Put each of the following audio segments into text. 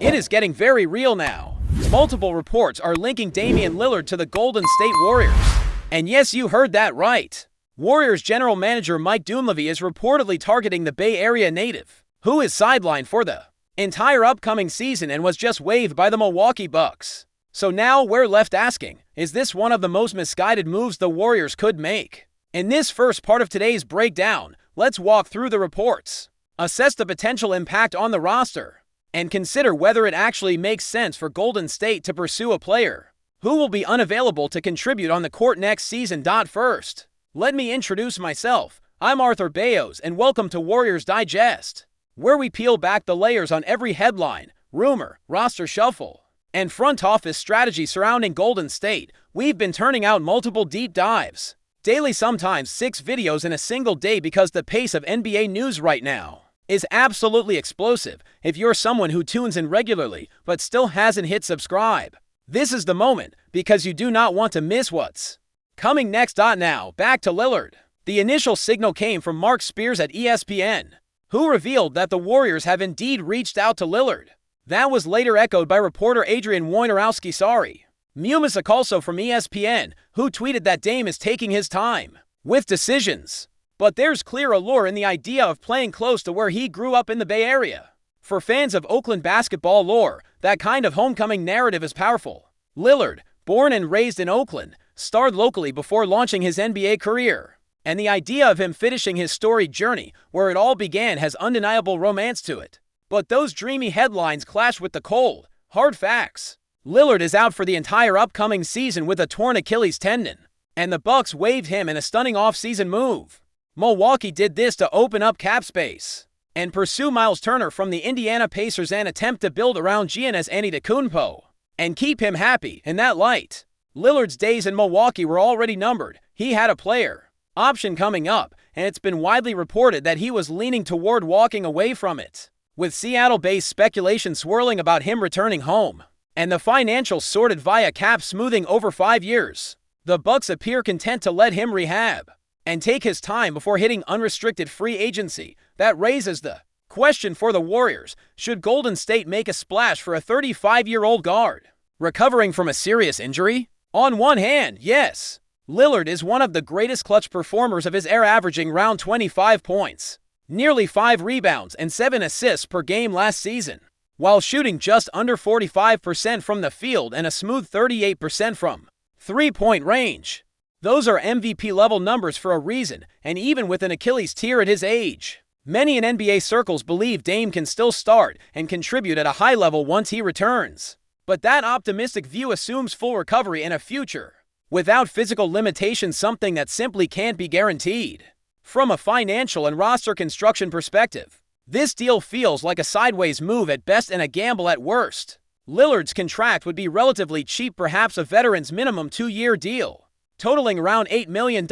It is getting very real now. Multiple reports are linking Damian Lillard to the Golden State Warriors. And yes, you heard that right. Warriors general manager Mike Dunleavy is reportedly targeting the Bay Area native, who is sidelined for the entire upcoming season and was just waived by the Milwaukee Bucks. So now we're left asking, is this one of the most misguided moves the Warriors could make? In this first part of today's breakdown, let's walk through the reports, assess the potential impact on the roster, and consider whether it actually makes sense for Golden State to pursue a player who will be unavailable to contribute on the court next season. First, let me introduce myself. I'm Arthur Bayos, and welcome to Warriors Digest, where we peel back the layers on every headline, rumor, roster shuffle, and front office strategy surrounding Golden State. We've been turning out multiple deep dives daily, sometimes 6 videos in a single day, because the pace of NBA news right now is absolutely explosive. If you're someone who tunes in regularly but still hasn't hit subscribe, this is the moment, because you do not want to miss what's coming next. Now, back to Lillard. The initial signal came from Mark Spears at ESPN, who revealed that the Warriors have indeed reached out to Lillard. That was later echoed by reporter Adrian Wojnarowski. Mumisik also from ESPN, who tweeted that Dame is taking his time with decisions. But there's clear allure in the idea of playing close to where he grew up in the Bay Area. For fans of Oakland basketball lore, that kind of homecoming narrative is powerful. Lillard, born and raised in Oakland, starred locally before launching his NBA career. And the idea of him finishing his storied journey where it all began has undeniable romance to it. But those dreamy headlines clash with the cold, hard facts. Lillard is out for the entire upcoming season with a torn Achilles tendon, and the Bucks waived him in a stunning offseason move. Milwaukee did this to open up cap space and pursue Miles Turner from the Indiana Pacers and attempt to build around Giannis Antetokounmpo and keep him happy. In that light, Lillard's days in Milwaukee were already numbered. He had a player option coming up, and it's been widely reported that he was leaning toward walking away from it, with Seattle-based speculation swirling about him returning home and the financials sorted via cap smoothing over 5 years. The Bucks appear content to let him rehab and take his time before hitting unrestricted free agency. That raises the question for the Warriors: should Golden State make a splash for a 35-year-old guard recovering from a serious injury? On one hand, yes, Lillard is one of the greatest clutch performers of his era, averaging around 25 points, nearly 5 rebounds, and 7 assists per game last season, while shooting just under 45% from the field and a smooth 38% from three-point range. Those are MVP-level numbers for a reason, and even with an Achilles tear at his age, many in NBA circles believe Dame can still start and contribute at a high level once he returns. But that optimistic view assumes full recovery and a future without physical limitations, something that simply can't be guaranteed. From a financial and roster construction perspective, this deal feels like a sideways move at best and a gamble at worst. Lillard's contract would be relatively cheap, perhaps a veteran's minimum 2-year deal, totaling around $8 million.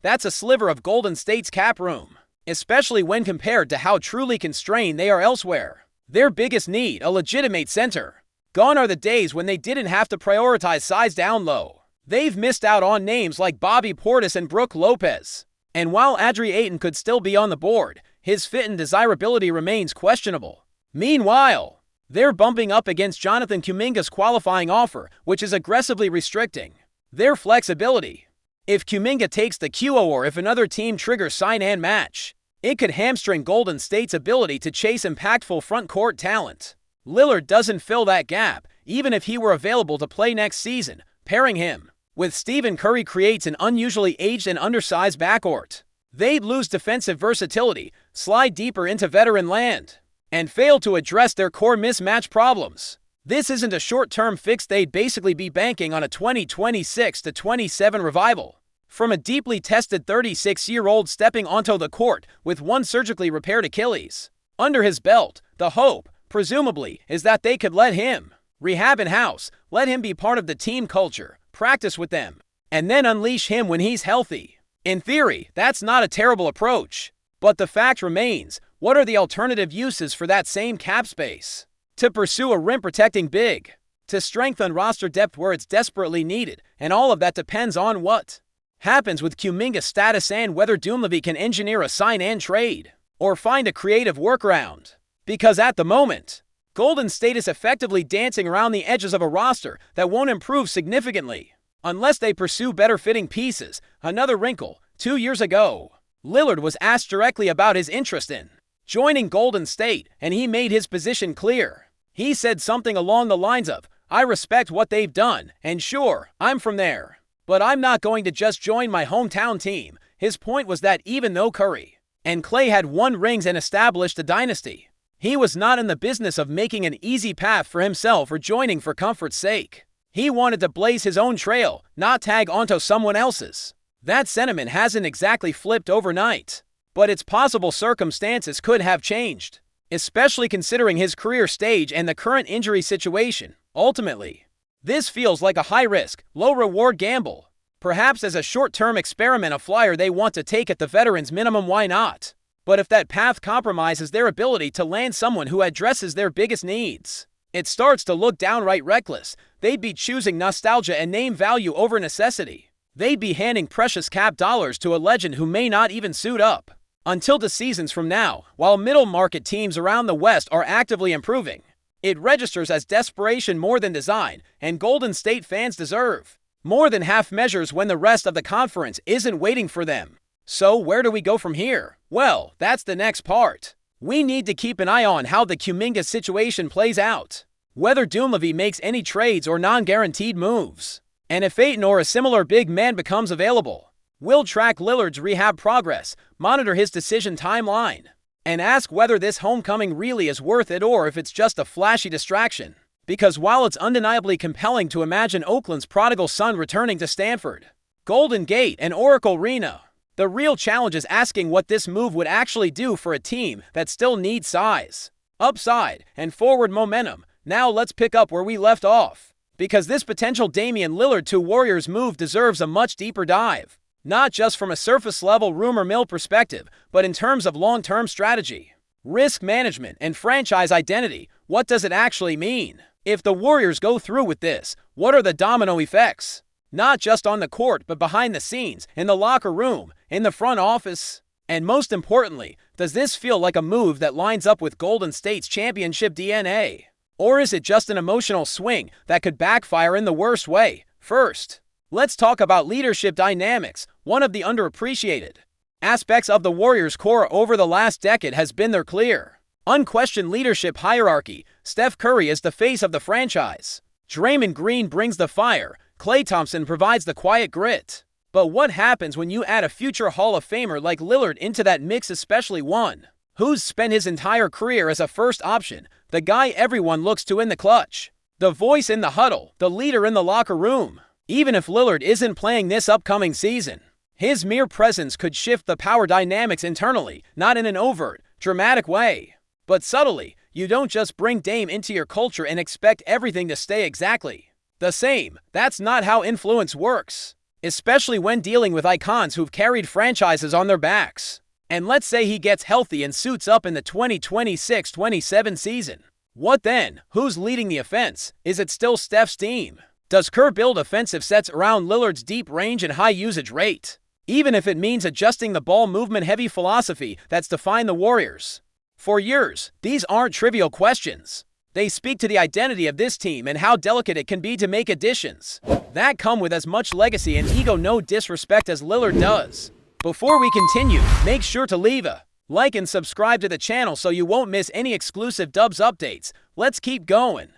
That's a sliver of Golden State's cap room, especially when compared to how truly constrained they are elsewhere. Their biggest need, a legitimate center. Gone are the days when they didn't have to prioritize size down low. They've missed out on names like Bobby Portis and Brook Lopez. And while Adri Ayton could still be on the board, his fit and desirability remains questionable. Meanwhile, they're bumping up against Jonathan Kuminga's qualifying offer, which is aggressively restricting their flexibility. If Kuminga takes the QO, or if another team triggers sign and match, it could hamstring Golden State's ability to chase impactful front court talent. Lillard doesn't fill that gap. Even if he were available to play next season, pairing him with Stephen Curry creates an unusually aged and undersized backcourt. They'd lose defensive versatility, slide deeper into veteran land, and fail to address their core mismatch problems. This isn't a short-term fix. They'd basically be banking on a 2026-27 revival from a deeply tested 36-year-old stepping onto the court with one surgically repaired Achilles under his belt. The hope, presumably, is that they could let him rehab in-house, let him be part of the team culture, practice with them, and then unleash him when he's healthy. In theory, that's not a terrible approach. But the fact remains, what are the alternative uses for that same cap space? To pursue a rim-protecting big, to strengthen roster depth where it's desperately needed, and all of that depends on what happens with Kuminga's status and whether Dunleavy can engineer a sign and trade, or find a creative workaround. Because at the moment, Golden State is effectively dancing around the edges of a roster that won't improve significantly unless they pursue better-fitting pieces. Another wrinkle: 2 years ago, Lillard was asked directly about his interest in joining Golden State, and he made his position clear. He said something along the lines of, "I respect what they've done, and sure, I'm from there, but I'm not going to just join my hometown team." His point was that even though Curry and Klay had won rings and established a dynasty, he was not in the business of making an easy path for himself or joining for comfort's sake. He wanted to blaze his own trail, not tag onto someone else's. That sentiment hasn't exactly flipped overnight, but its possible circumstances could have changed, especially considering his career stage and the current injury situation. Ultimately, this feels like a high-risk, low-reward gamble. Perhaps as a short-term experiment, a flyer they want to take at the veteran's minimum, why not? But if that path compromises their ability to land someone who addresses their biggest needs, it starts to look downright reckless. They'd be choosing nostalgia and name value over necessity. They'd be handing precious cap dollars to a legend who may not even suit up until the seasons from now. While middle-market teams around the West are actively improving, it registers as desperation more than design, and Golden State fans deserve more than half measures when the rest of the conference isn't waiting for them. So where do we go from here? Well, that's the next part. We need to keep an eye on how the Kuminga situation plays out, whether Dunleavy makes any trades or non-guaranteed moves, and if Ayton or a similar big man becomes available. We'll track Lillard's rehab progress, monitor his decision timeline, and ask whether this homecoming really is worth it or if it's just a flashy distraction. Because while it's undeniably compelling to imagine Oakland's prodigal son returning to Stanford, Golden Gate, and Oracle Arena, the real challenge is asking what this move would actually do for a team that still needs size, upside, and forward momentum. Now let's pick up where we left off, because this potential Damian Lillard to Warriors move deserves a much deeper dive, not just from a surface-level rumor mill perspective, but in terms of long-term strategy, risk management, and franchise identity. What does it actually mean? If the Warriors go through with this, what are the domino effects? Not just on the court, but behind the scenes, in the locker room, in the front office. And most importantly, does this feel like a move that lines up with Golden State's championship DNA? Or is it just an emotional swing that could backfire in the worst way? First, let's talk about leadership dynamics. One of the underappreciated aspects of the Warriors' core over the last decade has been their clear, unquestioned leadership hierarchy. Steph Curry is the face of the franchise. Draymond Green brings the fire. Klay Thompson provides the quiet grit. But what happens when you add a future Hall of Famer like Lillard into that mix, especially one who's spent his entire career as a first option, the guy everyone looks to in the clutch, the voice in the huddle, the leader in the locker room? Even if Lillard isn't playing this upcoming season, his mere presence could shift the power dynamics internally, not in an overt, dramatic way, but subtly. You don't just bring Dame into your culture and expect everything to stay exactly the same. That's not how influence works, especially when dealing with icons who've carried franchises on their backs. And let's say he gets healthy and suits up in the 2026-27 season. What then? Who's leading the offense? Is it still Steph's team? Does Kerr build offensive sets around Lillard's deep range and high usage rate, even if it means adjusting the ball movement-heavy philosophy that's defined the Warriors for years? These aren't trivial questions. They speak to the identity of this team and how delicate it can be to make additions that come with as much legacy and ego, no disrespect, as Lillard does. Before we continue, make sure to leave a like and subscribe to the channel so you won't miss any exclusive Dubs updates. Let's keep going.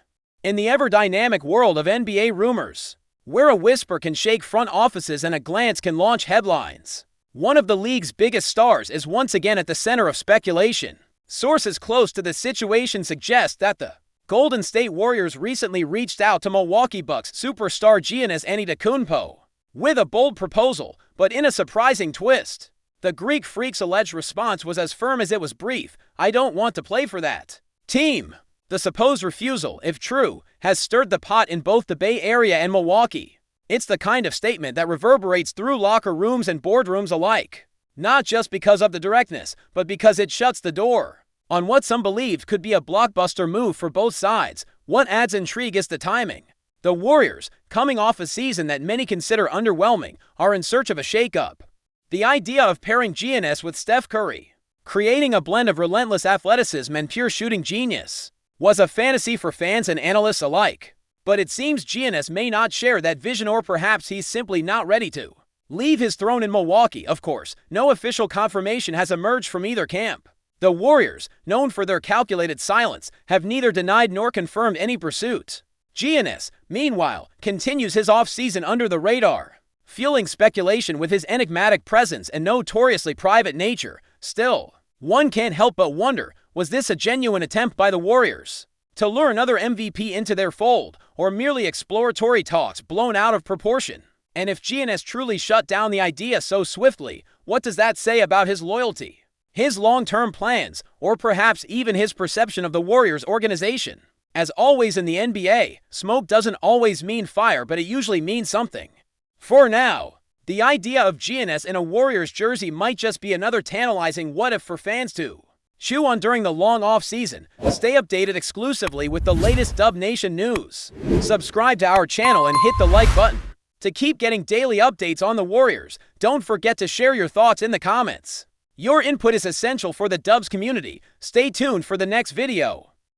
In the ever-dynamic world of NBA rumors, where a whisper can shake front offices and a glance can launch headlines, one of the league's biggest stars is once again at the center of speculation. Sources close to the situation suggest that the Golden State Warriors recently reached out to Milwaukee Bucks superstar Giannis Antetokounmpo with a bold proposal, but in a surprising twist. The Greek Freak's alleged response was as firm as it was brief: "I don't want to play for that team." The supposed refusal, if true, has stirred the pot in both the Bay Area and Milwaukee. It's the kind of statement that reverberates through locker rooms and boardrooms alike, not just because of the directness, but because it shuts the door on what some believed could be a blockbuster move for both sides. What adds intrigue is the timing. The Warriors, coming off a season that many consider underwhelming, are in search of a shakeup. The idea of pairing Giannis with Steph Curry, creating a blend of relentless athleticism and pure shooting genius, was a fantasy for fans and analysts alike. But it seems Giannis may not share that vision, or perhaps he's simply not ready to leave his throne in Milwaukee. Of course, no official confirmation has emerged from either camp. The Warriors, known for their calculated silence, have neither denied nor confirmed any pursuit. Giannis, meanwhile, continues his off-season under the radar, fueling speculation with his enigmatic presence and notoriously private nature. Still, one can't help but wonder, was this a genuine attempt by the Warriors to lure another MVP into their fold, or merely exploratory talks blown out of proportion? And if Giannis truly shut down the idea so swiftly, what does that say about his loyalty, his long-term plans, or perhaps even his perception of the Warriors organization? As always in the NBA, smoke doesn't always mean fire, but it usually means something. For now, the idea of Giannis in a Warriors jersey might just be another tantalizing what-if for fans to chew on during the long off-season. Stay updated exclusively with the latest Dub Nation news. Subscribe to our channel and hit the like button to keep getting daily updates on the Warriors. Don't forget to share your thoughts in the comments. Your input is essential for the Dubs community. Stay tuned for the next video.